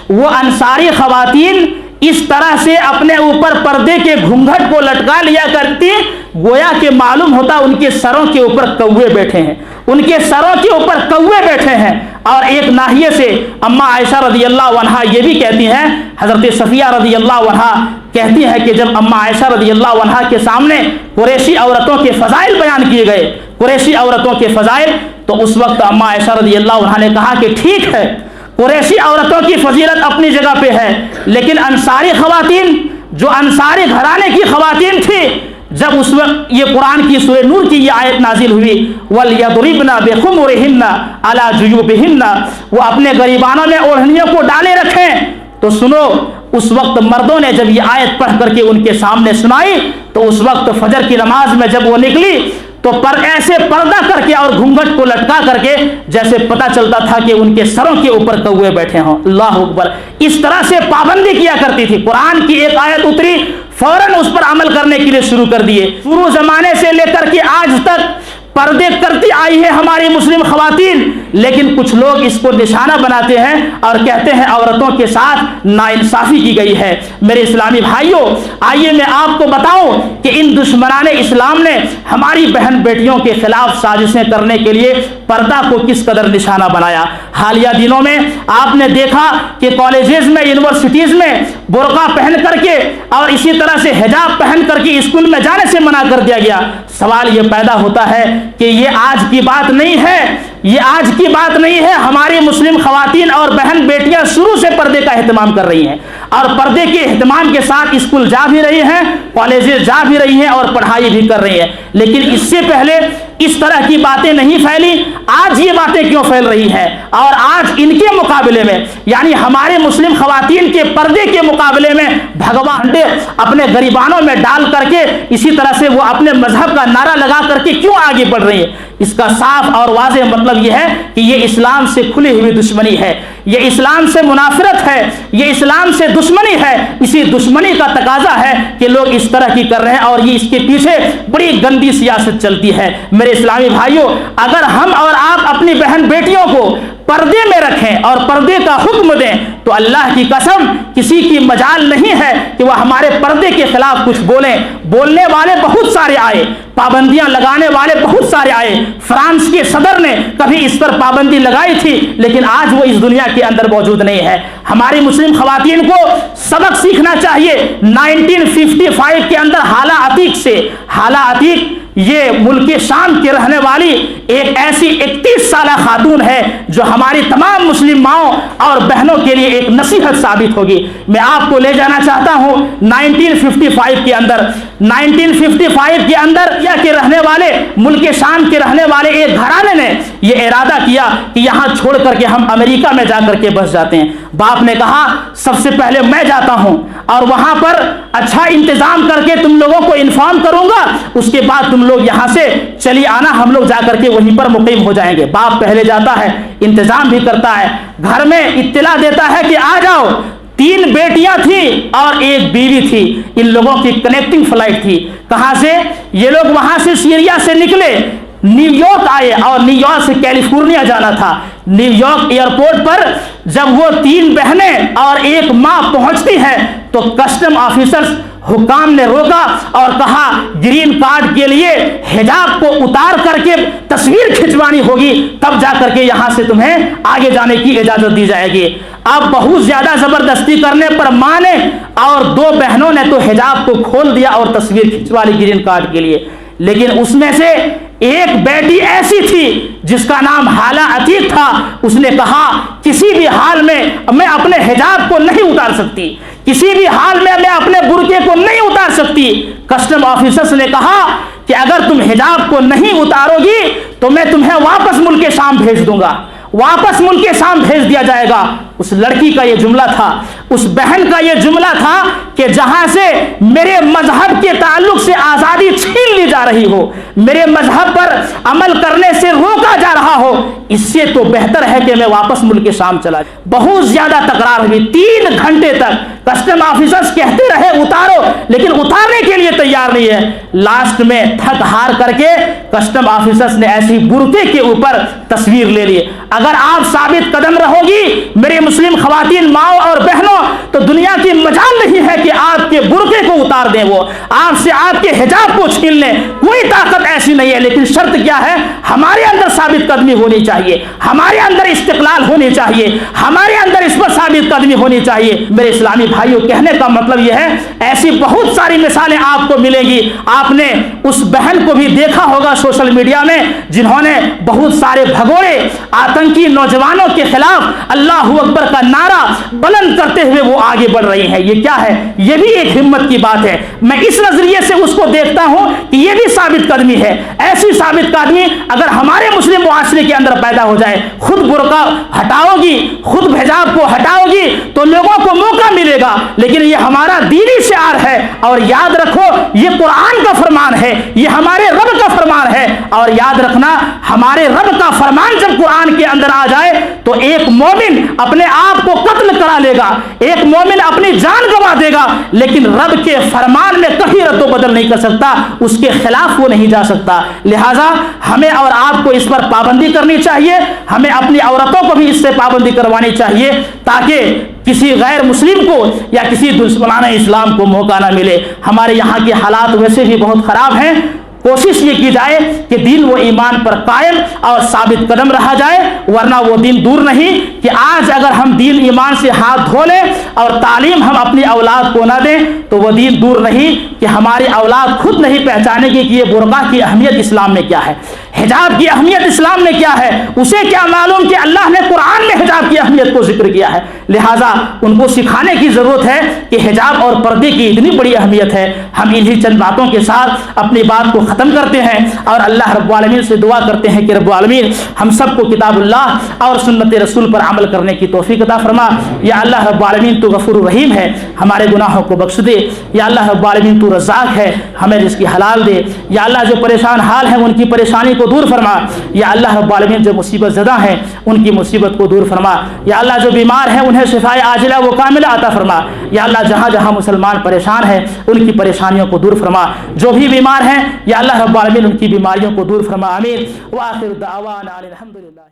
وہ انصاری خواتین اس طرح سے اپنے اوپر پردے کے گھونگھٹ کو لٹکا لیا کرتی گویا کہ معلوم ہوتا ان کے سروں کے اوپر کوے بیٹھے ہیں, ان کے سروں کے اوپر کوے بیٹھے ہیں. اور ایک ناحیے سے اما عائشہ رضی اللہ عنہا یہ بھی کہتی ہیں, حضرت صفیہ رضی اللہ عنہا کہتی ہیں کہ جب اما عائشہ رضی اللہ عنہا کے سامنے قریشی عورتوں کے فضائل بیان کیے گئے, قریشی عورتوں کے فضائل, تو اس وقت اما عائشہ رضی اللہ عنہا نے کہا کہ ٹھیک ہے قریشی عورتوں کی فضیلت اپنی جگہ پہ ہے, لیکن انصاری خواتین جو انصاری گھرانے کی خواتین تھی, جب اس وقت یہ قرآن کی سورہ نور کی یہ آیت نازل ہوئی وَلْيَضْرِبْنَ بِخُمُرِهِنَّ عَلَى جُيُوبِهِنَّ, وہ اپنے غریبانوں میں اوڑھنیوں کو ڈالے رکھیں. تو سنو, اس وقت مردوں نے جب یہ آیت پڑھ کر کے ان کے سامنے سنائی تو اس وقت فجر کی نماز میں جب وہ نکلی تو ایسے پردہ کر کے اور گھونگھٹ کو لٹکا کر کے جیسے پتہ چلتا تھا کہ ان کے سروں کے اوپر کوے بیٹھے ہوں. اللہ اکبر, اس طرح سے پابندی کیا کرتی تھی. قرآن کی ایک آیت اتری, فوراً اس پر عمل کرنے کے لیے شروع کر دیے. شروع زمانے سے لے کر کے آج تک पर्दे करती आई है हमारी मुस्लिम खवातीन, लेकिन कुछ लोग इसको निशाना बनाते हैं और कहते हैं औरतों के साथ नाइंसाफी की गई है। मेरे इस्लामी भाइयों, आइए मैं आपको बताऊं कि इन दुश्मनाने इस्लाम ने हमारी बहन बेटियों के खिलाफ साजिशें करने के लिए पर्दा को किस कदर निशाना बनाया। हालिया दिनों में आपने देखा कि कॉलेजेस में, यूनिवर्सिटीज में बुर्का पहन करके और इसी तरह से हिजाब पहन करके स्कूल में जाने से मना कर दिया गया। सवाल ये पैदा होता है कि ये आज की बात नहीं है, ये आज की बात नहीं है। हमारी मुस्लिम खवातीन और बहन बेटियां शुरू से पर्दे का एहतमाम कर रही हैं और पर्दे के एहतमाम के साथ स्कूल जा भी रही हैं, कॉलेजेस जा भी रही हैं और पढ़ाई भी कर रही हैं। लेकिन इससे पहले इस तरह की बातें नहीं फैली, आज ये बातें क्यों फैल रही हैं? और आज इनके मुकाबले में, यानी हमारे मुस्लिम खवातीन के पर्दे के मुकाबले में भगवान अपने गरीबानों में डाल करके इसी तरह से वो अपने मजहब का नारा लगा करके क्यों आगे बढ़ रही है? इसका साफ और वाज़ेह मतलब यह है कि ये इस्लाम से खुली हुई दुश्मनी है, ये इस्लाम से मुनाफरत है, ये इस्लाम से दुश्मनी है। इसी दुश्मनी का तकाजा है कि लोग इस तरह की कर रहे हैं और ये इसके पीछे बड़ी गंदी सियासत चलती है। मेरे इस्लामी भाइयों, अगर हम और आप अपनी बहन बेटियों को पर्दे में रखें और पर्दे का हुक्म दें तो अल्लाह की कसम किसी की मजाल नहीं है कि वह हमारे पर्दे के खिलाफ कुछ बोलें। बोलने वाले बहुत सारे आए, पाबंदियां लगाने वाले बहुत सारे आए। फ्रांस के सदर ने कभी इस पर पाबंदी लगाई थी, लेकिन आज वो इस दुनिया के अंदर मौजूद नहीं है। हमारी मुस्लिम खवातीन को सबक सीखना चाहिए। 1955 के अंदर हाला अतीक से, हाला अतीक ये मुल्क शाम के रहने वाली एक ऐसी 31 साला खातून है जो हमारी तमाम मुस्लिम माओं और बहनों के लिए एक नसीहत साबित होगी। मैं आपको ले जाना चाहता हूं 1955 के अंदर। 1955 के अंदर या के रहने वाले, मुल्क शाम के रहने वाले एक घराने ने यह इरादा किया कि यहां छोड़ करके हम अमेरिका में जाकर के बस जाते हैं। बाप ने कहा सबसे पहले मैं जाता हूं और वहां पर अच्छा इंतजाम करके तुम लोगों को इन्फॉर्म करूंगा, उसके बाद तुम लोग यहां से चली आना, हम लोग जाकर के वहीं पर मुकीम हो जाएंगे। बाप पहले जाता है, इंतजाम भी करता है, घर में इत्तला देता है कि आ जाओ। 3 बेटियां थी और 1 बीवी थी। इन लोगों की कनेक्टिंग फ्लाइट थी। कहां से? ये लोग वहां से सीरिया से निकले, न्यूयॉर्क आए और न्यूयॉर्क से कैलिफोर्निया जाना था। न्यूयॉर्क एयरपोर्ट पर जब वो 3 बहनें और 1 मां पहुंचती हैं तो कस्टम ऑफिसर्स हुकाम ने रोका और कहा ग्रीन कार्ड के लिए हिजाब को उतार करके तस्वीर खिंचवानी होगी, तब जाकर के यहां से तुम्हें आगे जाने की इजाजत दी जाएगी। अब बहुत ज्यादा जबरदस्ती करने पर मां ने और 2 बहनों ने तो हिजाब को खोल दिया और तस्वीर खिंचवा ली ग्रीन कार्ड के लिए। लेकिन उसमें से एक बेटी ऐसी थी जिसका नाम हाला अतीक था। उसने कहा किसी भी हाल में मैं अपने हिजाब को नहीं उतार सकती, किसी भी हाल में मैं अपने बुर्के को नहीं उतार सकती। कस्टम ऑफिसर्स ने कहा कि अगर तुम हिजाब को नहीं उतारोगी तो मैं तुम्हें वापस मुल्क शाम भेज दूंगा, वापस मुल्क शाम भेज दिया जाएगा। उस लड़की का यह जुमला था, उस बहन का यह जुमला था कि जहां से मेरे मजहब के ताल्लुक से आजादी छीन ली जा रही हो, मेरे मजहब पर अमल करने से रोका जा रहा हो, इससे तो बेहतर है कि मैं वापस मुल्क शाम चला जाऊं। बहुत ज्यादा तकरार हुई, 3 घंटे तक कस्टम ऑफिसर्स कहते रहे उतारो, लेकिन उतारने के लिए तैयार नहीं है। लास्ट में थक हार करके कस्टम ऑफिसर्स ने ऐसी बुर्के के ऊपर तस्वीर ले ली। अगर आप साबित कदम रहोगी मेरे मुस्लिम खवातीन माओ और बहनों, तो दुनिया की मजाल नहीं है कि आपके बुर्के को उतार दें, वो आपसे आपके हिजाब को छीन लें, कोई ताकत ऐसी नहीं है। लेकिन शर्त क्या है? हमारे अंदर साबित कदमी होनी चाहिए, हमारे अंदर इस्तिकलाल होनी चाहिए, हमारे अंदर इस पर साबित कदमी होनी चाहिए। मेरे इस्लामी भाइयों, कहने का मतलब यह है ऐसी बहुत सारी मिसालें आपको मिलेंगी। आपने उस बहन को भी देखा होगा सोशल मीडिया में जिन्होंने बहुत सारे भगोड़े आतंकी नौजवानों के खिलाफ अल्लाहू अकबर का नारा बुलंद करते हुए वो आगे बढ़ रही हैं। ये क्या है? ये भी एक हिम्मत की बात है। मैं इस नजरिए से उसको देखता हूं कि ये भी साबित कदमी है। ऐसी साबित कदमी अगर हमारे मुस्लिम معاشرے کے اندر پیدا ہو جائے. خود برقع ہٹاؤ گی, خود حجاب کو ہٹاؤ گی تو لوگوں کو موقع ملے گا, لیکن یہ ہمارا دینی شعار ہے. اور یاد رکھو یہ قرآن کا فرمان ہے, یہ ہمارے رب کا فرمان ہے. اور یاد رکھنا ہمارے رب کا فرمان جب قرآن کے اندر آ جائے تو ایک مومن اپنے آپ کو قتل کرا لے گا, ایک مومن اپنی جان گنوا دے گا, لیکن رب کے فرمان میں کبھی رد و بدل نہیں کر سکتا, اس کے خلاف وہ نہیں جا سکتا. لہٰذا ہمیں اور آپ کو اس پر پابندی کرنی چاہیے, ہمیں اپنی عورتوں کو بھی اس سے پابندی کروانی چاہیے تاکہ کسی غیر مسلم کو یا کسی دشمنان اسلام کو موقع نہ ملے. ہمارے یہاں کے حالات ویسے بھی بہت خراب ہیں. کوشش یہ کی جائے کہ دین و ایمان پر قائم اور ثابت قدم رہا جائے, ورنہ وہ دن دور نہیں کہ آج اگر ہم دین ایمان سے ہاتھ دھو لیں اور تعلیم ہم اپنی اولاد کو نہ دیں تو وہ دن دور نہیں کہ ہماری اولاد خود نہیں پہچانے گی کہ یہ برقع کی اہمیت اسلام میں کیا ہے, حجاب کی اہمیت اسلام میں کیا ہے. اسے کیا معلوم کہ اللہ نے قرآن میں حجاب کی اہمیت کو ذکر کیا ہے. لہٰذا ان کو سکھانے کی ضرورت ہے کہ حجاب اور پردے کی اتنی بڑی اہمیت ہے. ہم انہی چند باتوں کے ساتھ اپنی بات کو ختم کرتے ہیں اور اللہ رب العالمین سے دعا کرتے ہیں کہ رب العالمین ہم سب کو کتاب اللہ اور سنت رسول پر عمل کرنے کی توفیق عطا فرما. یا اللہ رب العالمین تو غفور الرحیم ہے, ہمارے گناہوں کو بخش دے. یا اللہ رب العالمین تو رزاق ہے, ہمیں رزق حلال دے. یا اللہ جو پریشان حال ہیں ان کی پریشانی کو دور فرما. یا اللہ رب العالمین جو مصیبت زدہ ہیں ان کی مصیبت کو دور فرما. یا اللہ جو بیمار ہیں انہیں شفائے عاجلہ و کاملہ عطا فرما. یا اللہ جہاں جہاں مسلمان پریشان ہیں ان کی پریشانیوں کو دور فرما. جو بھی بیمار ہیں یا اللہ رب العالمین ان کی بیماریوں کو دور فرما. آمین. وآخر دعوانا الحمدللہ.